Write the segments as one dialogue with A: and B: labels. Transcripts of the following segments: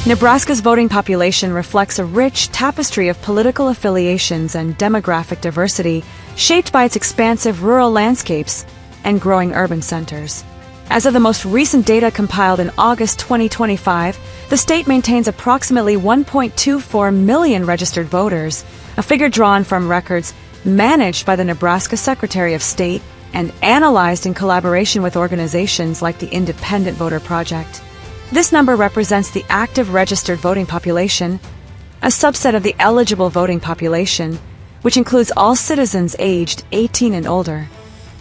A: Nebraska's voting population reflects a rich tapestry of political affiliations and demographic diversity, shaped by its expansive rural landscapes and growing urban centers. As of the most recent data compiled in August 2025, the state maintains approximately 1.24 million registered voters, a figure drawn from records managed by the Nebraska Secretary of State and analyzed in collaboration with organizations like the Independent Voter Project. This number represents the active registered voting population, a subset of the eligible voting population, which includes all citizens aged 18 and older.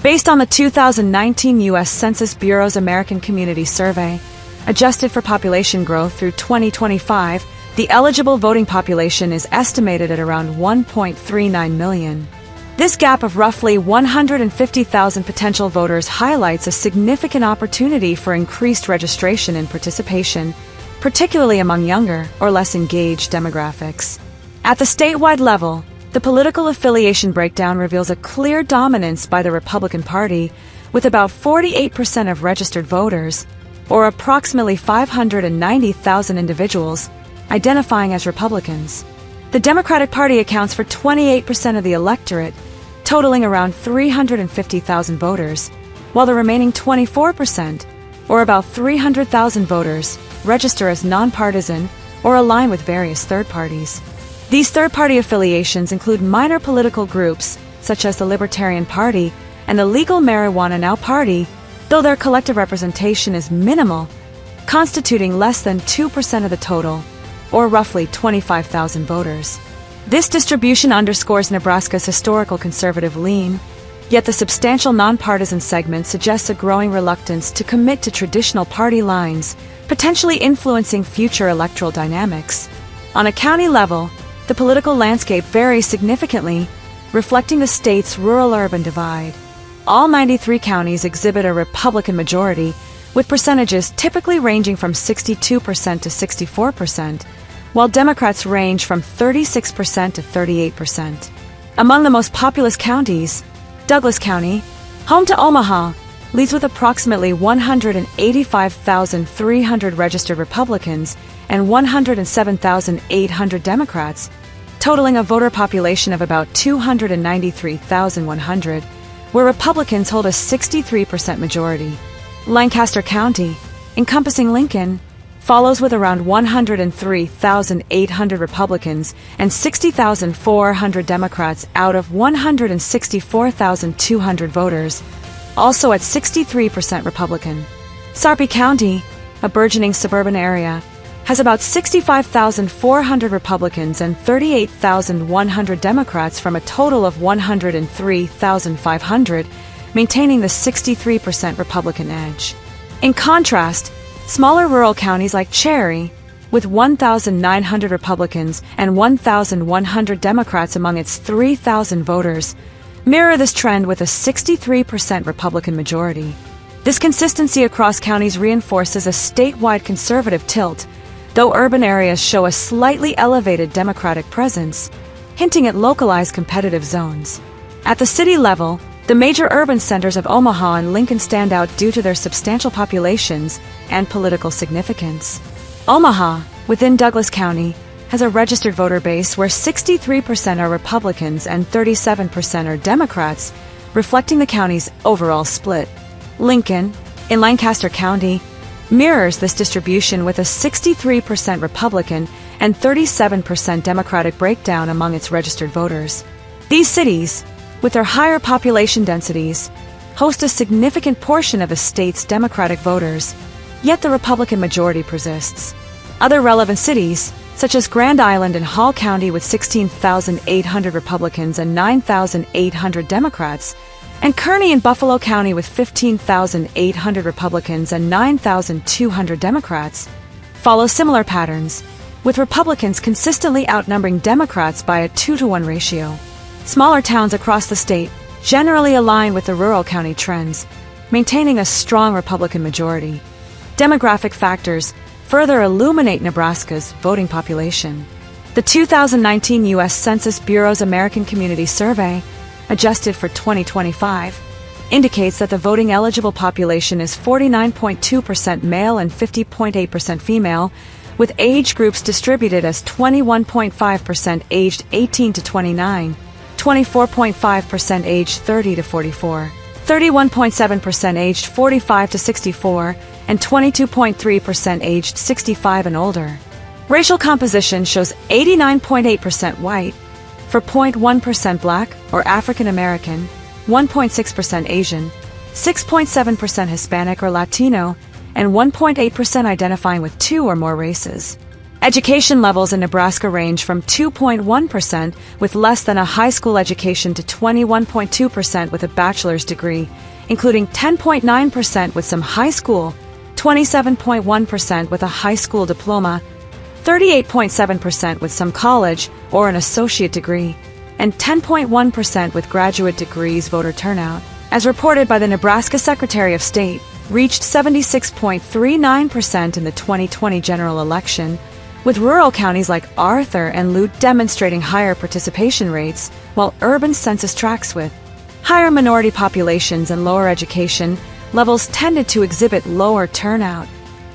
A: Based on the 2019 U.S. Census Bureau's American Community Survey, adjusted for population growth through 2025, the eligible voting population is estimated at around 1.39 million. This gap of roughly 150,000 potential voters highlights a significant opportunity for increased registration and participation, particularly among younger or less engaged demographics. At the statewide level, the political affiliation breakdown reveals a clear dominance by the Republican Party, with about 48% of registered voters, or approximately 590,000 individuals, identifying as Republicans. The Democratic Party accounts for 28% of the electorate, totaling around 350,000 voters, while the remaining 24%, or about 300,000 voters, register as nonpartisan or align with various third parties. These third-party affiliations include minor political groups, such as the Libertarian Party and the Legal Marijuana Now Party, though their collective representation is minimal, constituting less than 2% of the total, or roughly 25,000 voters. This distribution underscores Nebraska's historical conservative lean, yet the substantial nonpartisan segment suggests a growing reluctance to commit to traditional party lines, potentially influencing future electoral dynamics. On a county level, the political landscape varies significantly, reflecting the state's rural-urban divide. All 93 counties exhibit a Republican majority, with percentages typically ranging from 62% to 64%, while Democrats range from 36% to 38%. Among the most populous counties, Douglas County, home to Omaha, leads with approximately 185,300 registered Republicans and 107,800 Democrats, totaling a voter population of about 293,100, where Republicans hold a 63% majority. Lancaster County, encompassing Lincoln, follows with around 103,800 Republicans and 60,400 Democrats out of 164,200 voters, also at 63% Republican. Sarpy County, a burgeoning suburban area, has about 65,400 Republicans and 38,100 Democrats from a total of 103,500, maintaining the 63% Republican edge. In contrast, smaller rural counties like Cherry, with 1,900 Republicans and 1,100 Democrats among its 3,000 voters, mirror this trend with a 63% Republican majority. This consistency across counties reinforces a statewide conservative tilt, though urban areas show a slightly elevated Democratic presence, hinting at localized competitive zones. At the city level, the major urban centers of Omaha and Lincoln stand out due to their substantial populations and political significance. Omaha, within Douglas County, has a registered voter base where 63% are Republicans and 37% are Democrats, reflecting the county's overall split. Lincoln, in Lancaster County, mirrors this distribution with a 63% Republican and 37% Democratic breakdown among its registered voters. These cities, with their higher population densities, host a significant portion of the state's Democratic voters, yet the Republican majority persists. Other relevant cities, such as Grand Island and Hall County with 16,800 Republicans and 9,800 Democrats, and Kearney and Buffalo County with 15,800 Republicans and 9,200 Democrats, follow similar patterns, with Republicans consistently outnumbering Democrats by a 2-to-1 ratio. Smaller towns across the state generally align with the rural county trends, maintaining a strong Republican majority. Demographic factors further illuminate Nebraska's voting population. The 2019 U.S. Census Bureau's American Community Survey, adjusted for 2025, indicates that the voting-eligible population is 49.2% male and 50.8% female, with age groups distributed as 21.5% aged 18 to 29, 24.5% aged 30 to 44, 31.7% aged 45 to 64, and 22.3% aged 65 and older. Racial composition shows 89.8% white, for 0.1% Black or African American, 1.6% Asian, 6.7% Hispanic or Latino, and 1.8% identifying with two or more races. Education levels in Nebraska range from 2.1% with less than a high school education to 21.2% with a bachelor's degree, including 10.9% with some high school, 27.1% with a high school diploma, 38.7% with some college or an associate degree, and 10.1% with graduate degrees. Voter turnout, as reported by the Nebraska Secretary of State, reached 76.39% in the 2020 general election, with rural counties like Arthur and Lute demonstrating higher participation rates, while urban census tracts with higher minority populations and lower education levels tended to exhibit lower turnout.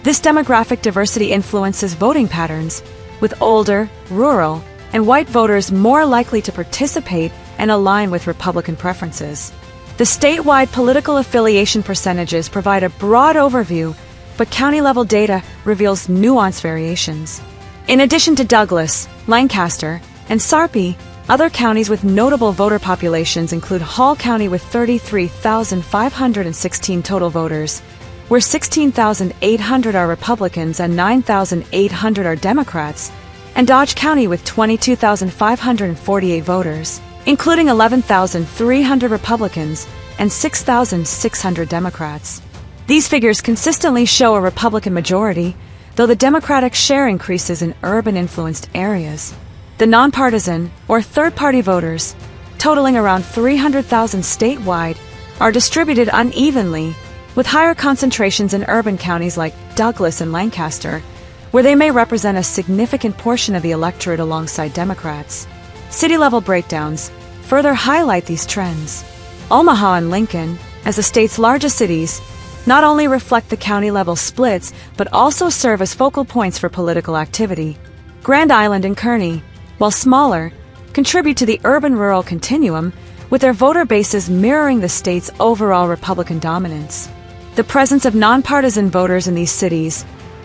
A: This demographic diversity influences voting patterns, with older, rural, and white voters more likely to participate and align with Republican preferences. The statewide political affiliation percentages provide a broad overview, but county-level data reveals nuanced variations. In addition to Douglas, Lancaster, and Sarpy, other counties with notable voter populations include Hall County with 33,516 total voters, where 16,800 are Republicans and 9,800 are Democrats, and Dodge County with 22,548 voters, including 11,300 Republicans and 6,600 Democrats. These figures consistently show a Republican majority, though the Democratic share increases in urban-influenced areas. The nonpartisan, or third-party voters, totaling around 300,000 statewide, are distributed unevenly, with higher concentrations in urban counties like Douglas and Lancaster, where they may represent a significant portion of the electorate alongside Democrats. City-level breakdowns further highlight these trends. Omaha and Lincoln, as the state's largest cities, not only reflect the county-level splits, but also serve as focal points for political activity. Grand Island and Kearney, while smaller, contribute to the urban-rural continuum, with their voter bases mirroring the state's overall Republican dominance. The presence of nonpartisan voters in these cities,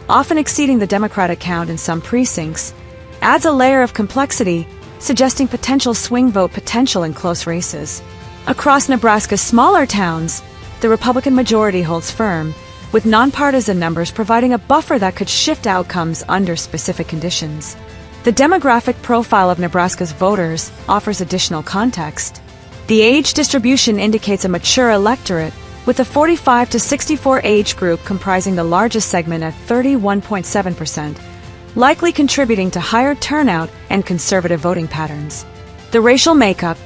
A: often exceeding the Democratic count in some precincts, adds a layer of complexity, suggesting potential swing vote potential in close races. Across Nebraska's smaller towns, the Republican majority holds firm, with nonpartisan numbers providing a buffer that could shift outcomes under specific conditions. The demographic profile of Nebraska's voters offers additional context. The age distribution indicates a mature electorate, with the 45 to 64 age group comprising the largest segment at 31.7%, likely contributing to higher turnout and conservative voting patterns. The racial makeup,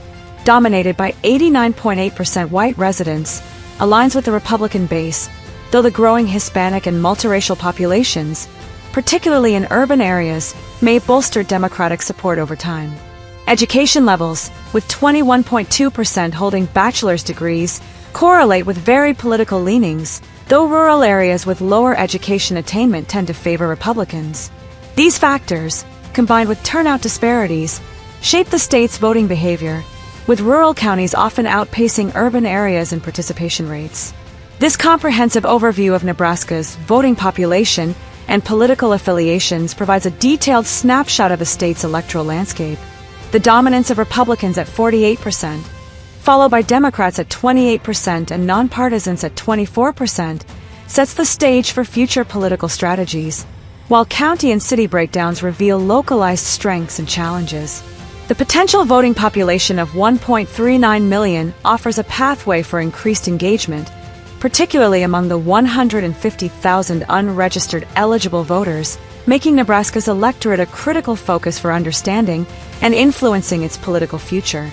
A: dominated by 89.8% white residents, aligns with the Republican base, though the growing Hispanic and multiracial populations, particularly in urban areas, may bolster Democratic support over time. Education levels, with 21.2% holding bachelor's degrees, correlate with varied political leanings, though rural areas with lower education attainment tend to favor Republicans. These factors, combined with turnout disparities, shape the state's voting behavior, with rural counties often outpacing urban areas in participation rates. This comprehensive overview of Nebraska's voting population and political affiliations provides a detailed snapshot of the state's electoral landscape. The dominance of Republicans at 48%, followed by Democrats at 28% and nonpartisans at 24%, sets the stage for future political strategies, while county and city breakdowns reveal localized strengths and challenges. The potential voting population of 1.39 million offers a pathway for increased engagement, particularly among the 150,000 unregistered eligible voters, making Nebraska's electorate a critical focus for understanding and influencing its political future.